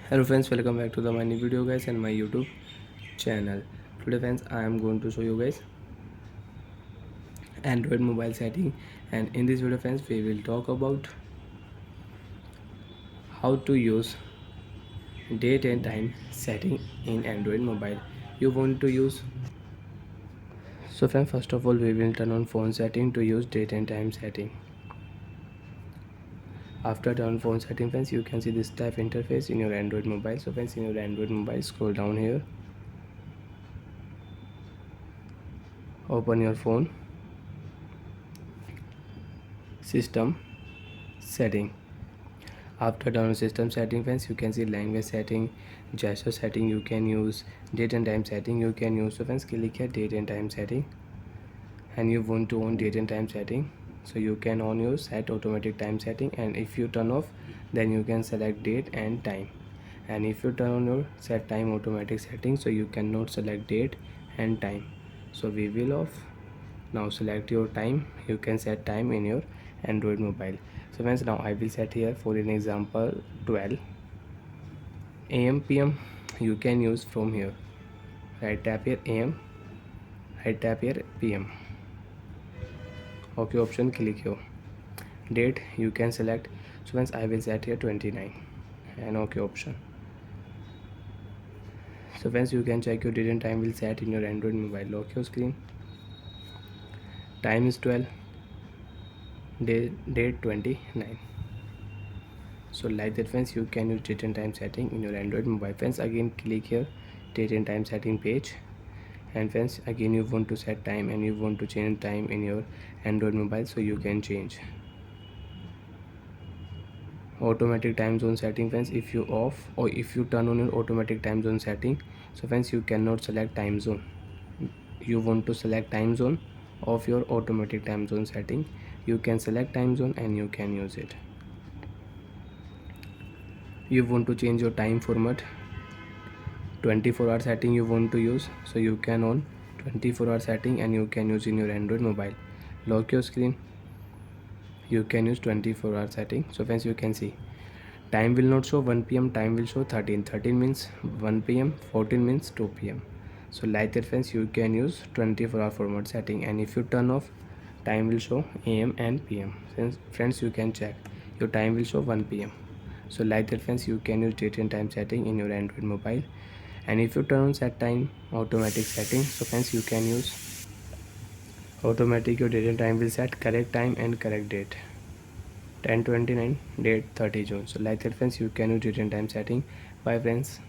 Hello friends, welcome back to my new video guys and my YouTube channel. Today friends, I am going to show you guys Android mobile setting, and in this video friends we will talk about how to use date and time setting in Android mobile. You want to use, so friends, first of all we will turn on phone setting to use date and time setting. After turn on phone setting friends, you can see this type interface in your Android mobile. So friends, in your Android mobile, scroll down here, open your phone, system setting. After down system setting friends, you can see language setting, gesture setting you can use, date and time setting you can use. So friends, click here date and time setting, and you want to on date and time setting, so you can on your set automatic time setting, and if you turn off then you can select date and time. And if you turn on your set time automatic setting, so you cannot select date and time, so we will off. Now select your time, you can set time in your Android mobile. So friends, now I will set here for an example 12 am pm. You can use from here, right tap here am, right tap here pm, okay option, click here. Date you can select, so friends I will set here 29 and okay option. So friends, you can check your date and time will set in your Android mobile. Lock your screen, time is 12, date 29. So like that friends, you can use date and time setting in your Android mobile. Friends, again click here date and time setting page, and friends again you want to set time and you want to change time in your Android mobile, so you can change automatic time zone setting. Friends, if you off or if you turn on your automatic time zone setting, so friends you cannot select time zone. You want to select time zone of your automatic time zone setting, you can select time zone and you can use it. You want to change your time format, 24-hour setting you want to use, so you can on 24-hour setting and you can use in your Android mobile. Lock your screen, you can use 24-hour setting. So friends, you can see time will not show 1 p.m, time will show 13 means 1 p.m, 14 means 2 p.m. So like that friends, you can use 24-hour format setting, and if you turn off, time will show am and pm. Friends, you can check your time will show 1 p.m. So like that friends, you can use date and time setting in your Android mobile. And if you turn on set time automatic setting, so friends you can use automatic, your date and time will set correct time and correct date, 10:29, date 30 June. So like that friends, you can use date and time setting. Bye friends.